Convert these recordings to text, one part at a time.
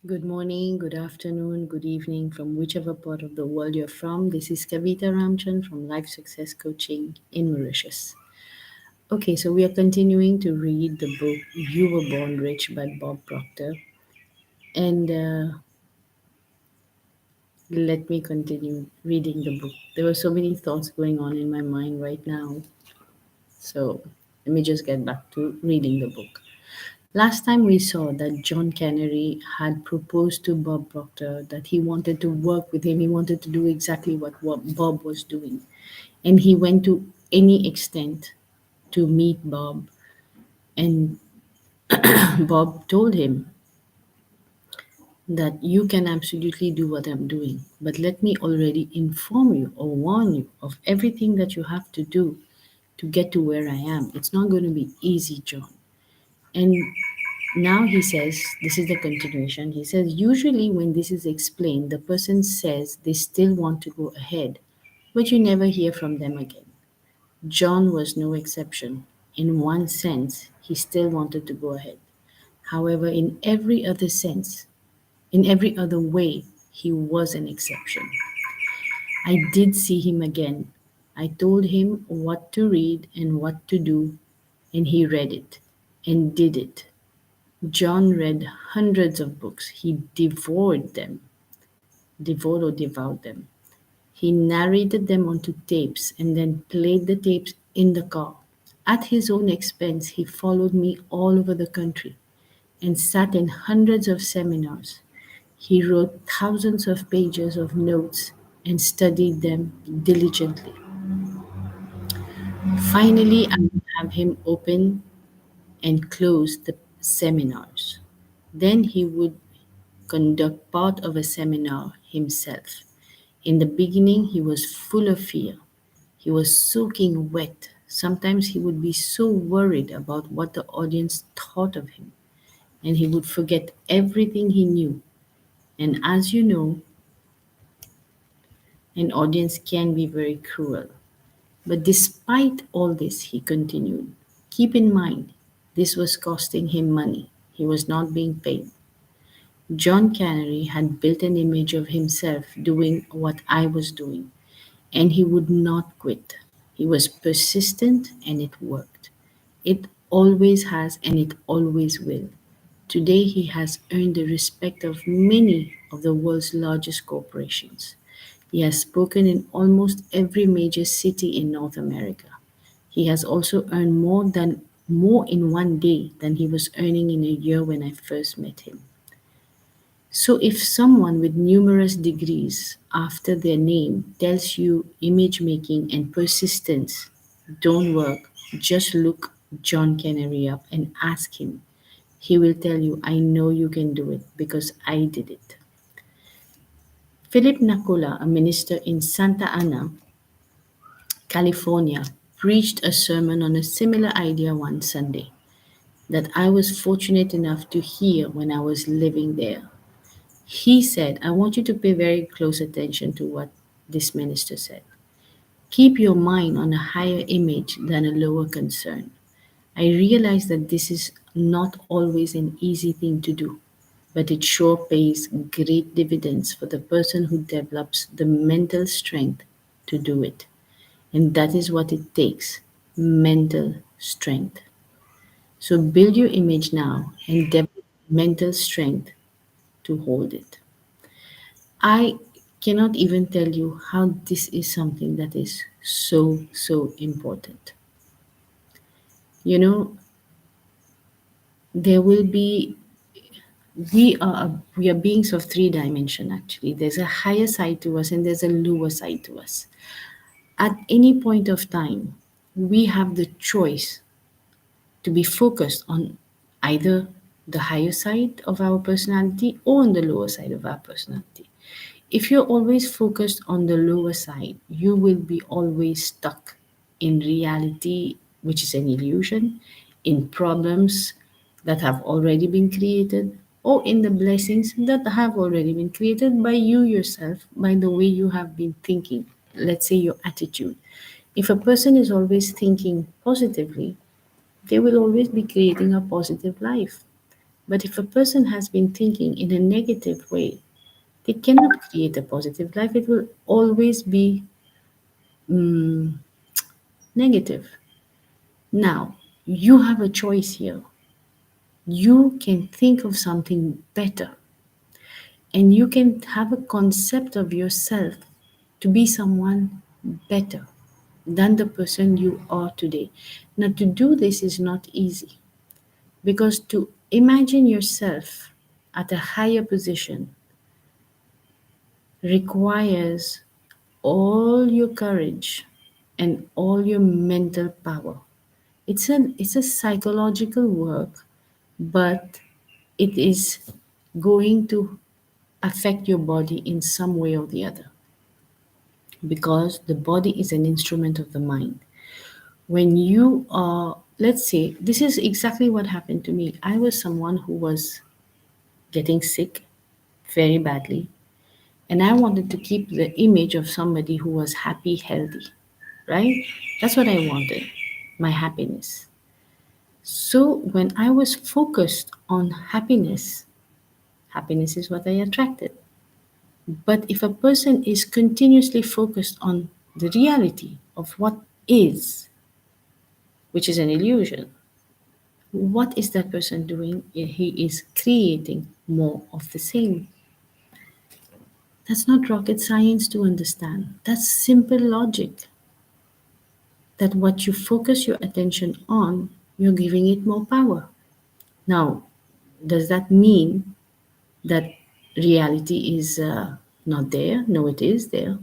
Good morning, good afternoon, good evening from whichever part of the world you're from. This is Kavita Ramchan from Life Success Coaching in Mauritius. Okay, so we are continuing to read the book You Were Born Rich by Bob Proctor. And let me continue reading the book. There were so many thoughts going on in my mind right now. So let me just get back to reading the book. Last time we saw that John Canary had proposed to Bob Proctor that he wanted to work with him. He wanted to do exactly what Bob was doing. And he went to any extent to meet Bob. And Bob told him that you can absolutely do what I'm doing, but let me already inform you or warn you of everything that you have to do to get to where I am. It's not going to be easy, John. And now he says, this is the continuation. He says, usually when this is explained, the person says they still want to go ahead, but you never hear from them again. John was no exception. In one sense, he still wanted to go ahead. However, in every other way, he was an exception. I did see him again. I told him what to read and what to do, and he read it and did it. John read hundreds of books. He devoured them. He narrated them onto tapes and then played the tapes in the car. At his own expense, he followed me all over the country and sat in hundreds of seminars. He wrote thousands of pages of notes and studied them diligently. Finally, I would have him open and close the seminars. Then he would conduct part of a seminar himself. In the beginning, he was full of fear. He was soaking wet. Sometimes he would be so worried about what the audience thought of him, and he would forget everything he knew. And as you know, an audience can be very cruel. But despite all this, he continued. Keep in mind, this was costing him money. He was not being paid. John Canary had built an image of himself doing what I was doing, and he would not quit. He was persistent and it worked. It always has and it always will. Today, he has earned the respect of many of the world's largest corporations. He has spoken in almost every major city in North America. He has also earned more in one day than he was earning in a year when I first met him. So, if someone with numerous degrees after their name tells you image making and persistence don't work, just look John Canary up and ask him. He will tell you, I know you can do it because I did it. Philip Nakola, a minister in Santa Ana, California, preached a sermon on a similar idea one Sunday that I was fortunate enough to hear when I was living there. He said, I want you to pay very close attention to what this minister said. Keep your mind on a higher image than a lower concern. I realize that this is not always an easy thing to do, but it sure pays great dividends for the person who develops the mental strength to do it. And that is what it takes, mental strength. So build your image now and develop mental strength to hold it. I cannot even tell you how this is something that is so important. You know, there will be we are beings of three dimension actually. There's a higher side to us and there's a lower side to us. At any point of time, we have the choice to be focused on either the higher side of our personality or on the lower side of our personality. If you're always focused on the lower side, you will be always stuck in reality, which is an illusion, in problems that have already been created, or in the blessings that have already been created by you yourself, by the way you have been thinking. Let's say your attitude. If a person is always thinking positively, they will always be creating a positive life. But if a person has been thinking in a negative way, they cannot create a positive life. It will always be mm, negative. Now, you have a choice here. You can think of something better, and you can have a concept of yourself to be someone better than the person you are today. Now, to do this is not easy because to imagine yourself at a higher position requires all your courage and all your mental power. It's a psychological work, but it is going to affect your body in some way or the other because the body is an instrument of the mind. When you are, let's say, this is exactly what happened to me. I was someone who was getting sick very badly, and I wanted to keep the image of somebody who was happy, healthy, right? That's what I wanted, my happiness. So when I was focused on happiness, happiness is what I attracted. But if a person is continuously focused on the reality of what is, which is an illusion, what is that person doing? He is creating more of the same. That's not rocket science to understand. That's simple logic that what you focus your attention on, you're giving it more power. Now, does that mean that reality is not there? No, it is there.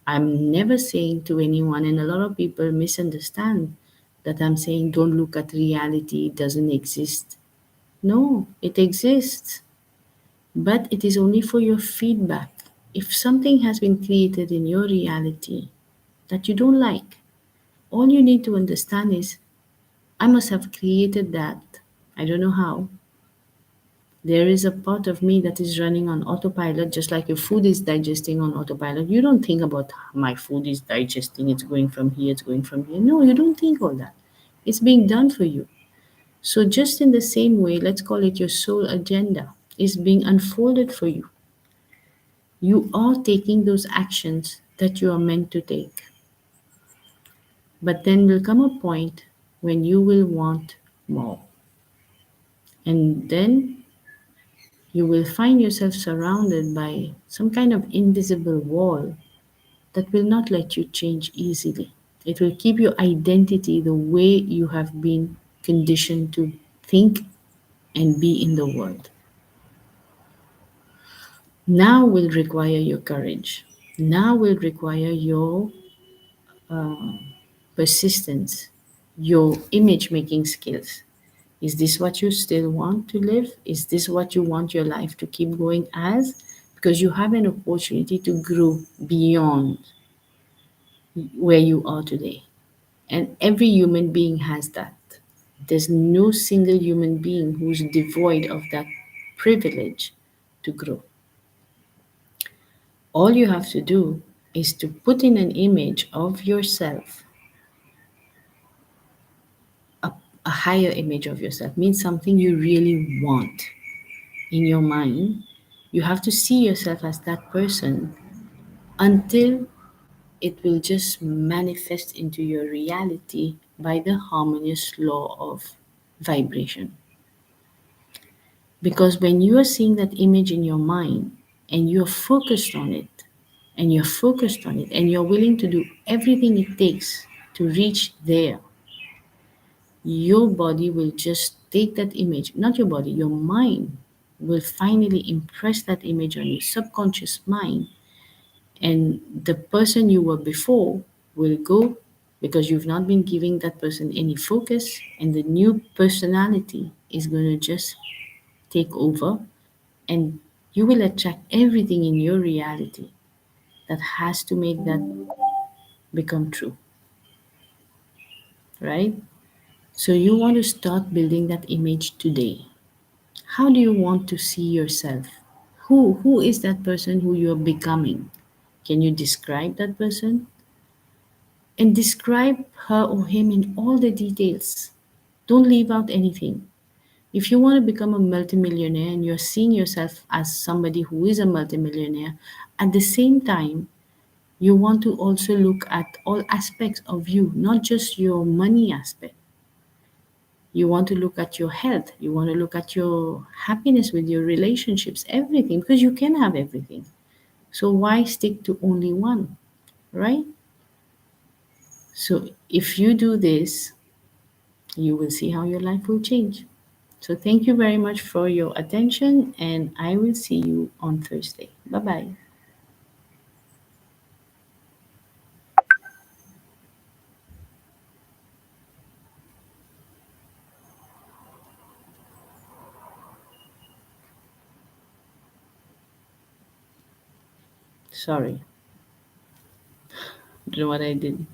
I'm never saying to anyone, and a lot of people misunderstand that I'm saying don't look at reality, it doesn't exist. No, it exists, but it is only for your feedback. If something has been created in your reality that you don't like, all you need to understand is I must have created that. I don't know how. There is a part of me that is running on autopilot, just like your food is digesting on autopilot. You don't think about my food is digesting, it's going from here, it's going from here. No, you don't think all that. It's being done for you. So, just in the same way, let's call it your soul agenda is being unfolded for you. You are taking those actions that you are meant to take. But then will come a point when you will want more. And then you will find yourself surrounded by some kind of invisible wall that will not let you change easily. It will keep your identity the way you have been conditioned to think and be in the world. Now will require your courage. Now will require your persistence, your image making skills. Is this what you still want to live? Is this what you want your life to keep going as? Because you have an opportunity to grow beyond where you are today. And every human being has that. There's no single human being who's devoid of that privilege to grow. All you have to do is to put in an image of yourself, a, a higher image of yourself, means something you really want in your mind. You have to see yourself as that person until it will just manifest into your reality by the harmonious law of vibration. Because when you are seeing that image in your mind and you're focused on it, and you're focused on it, and you're willing to do everything it takes to reach there, your body will just take that image, not your body, your mind will finally impress that image on your subconscious mind, and the person you were before will go because you've not been giving that person any focus, and the new personality is going to just take over, and you will attract everything in your reality that has to make that become true, right? So you want to start building that image today. How do you want to see yourself? Who is that person who you're becoming? Can you describe that person? And describe her or him in all the details. Don't leave out anything. If you want to become a multimillionaire and you're seeing yourself as somebody who is a multimillionaire, at the same time, you want to also look at all aspects of you, not just your money aspect. You want to look at your health, you want to look at your happiness with your relationships, everything, because you can have everything. So why stick to only one, right? So if you do this, you will see how your life will change. So thank you very much for your attention, and I will see you on Thursday. Bye bye. Sorry, don't know what I did.